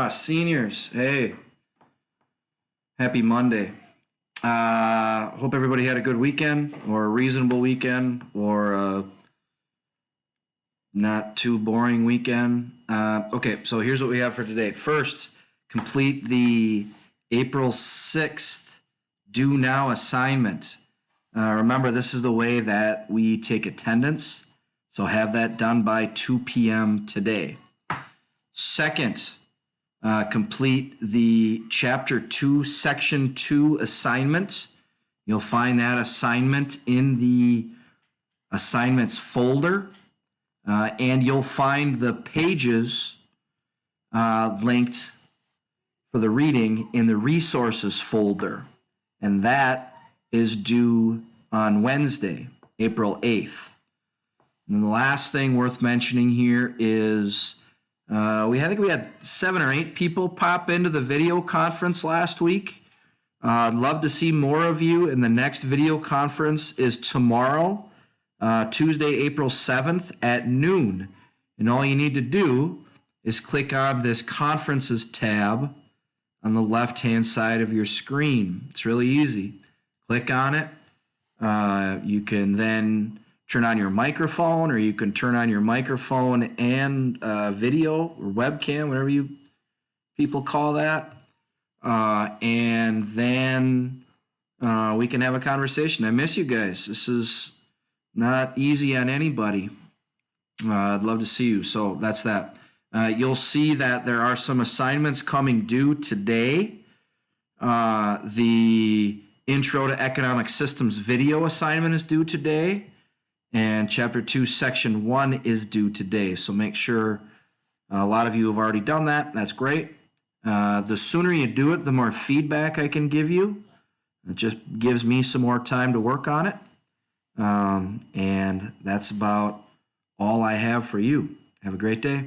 Seniors, hey, happy Monday. Hope everybody had a good weekend or a reasonable weekend or a not too boring weekend. Okay, so here's what we have for today. First, complete the April 6th due now assignment. Remember, this is the way that we take attendance, so have that done by 2 p.m. today. Second, complete the Chapter 2, Section 2 assignment. You'll find that assignment in the assignments folder, and you'll find the pages linked for the reading in the resources folder, and that is due on Wednesday, April 8th. And the last thing worth mentioning here is I think we had 7 or 8 people pop into the video conference last week. I'd love to see more of you, and the next video conference is tomorrow, Tuesday, April 7th at noon. And all you need to do is click on this conferences tab on the left-hand side of your screen. It's really easy. Click on it. You can then turn on your microphone, or you can turn on your microphone and video or webcam, whatever you people call that. And then we can have a conversation. I miss you guys. This is not easy on anybody. I'd love to see you. So that's that. You'll see that there are some assignments coming due today. The Intro to Economic Systems video assignment is due today, and Chapter 2, Section 1 is due today. So make sure a lot of you have already done that. That's great. The sooner you do it, the more feedback I can give you. It just gives me some more time to work on it. And that's about all I have for you. Have a great day.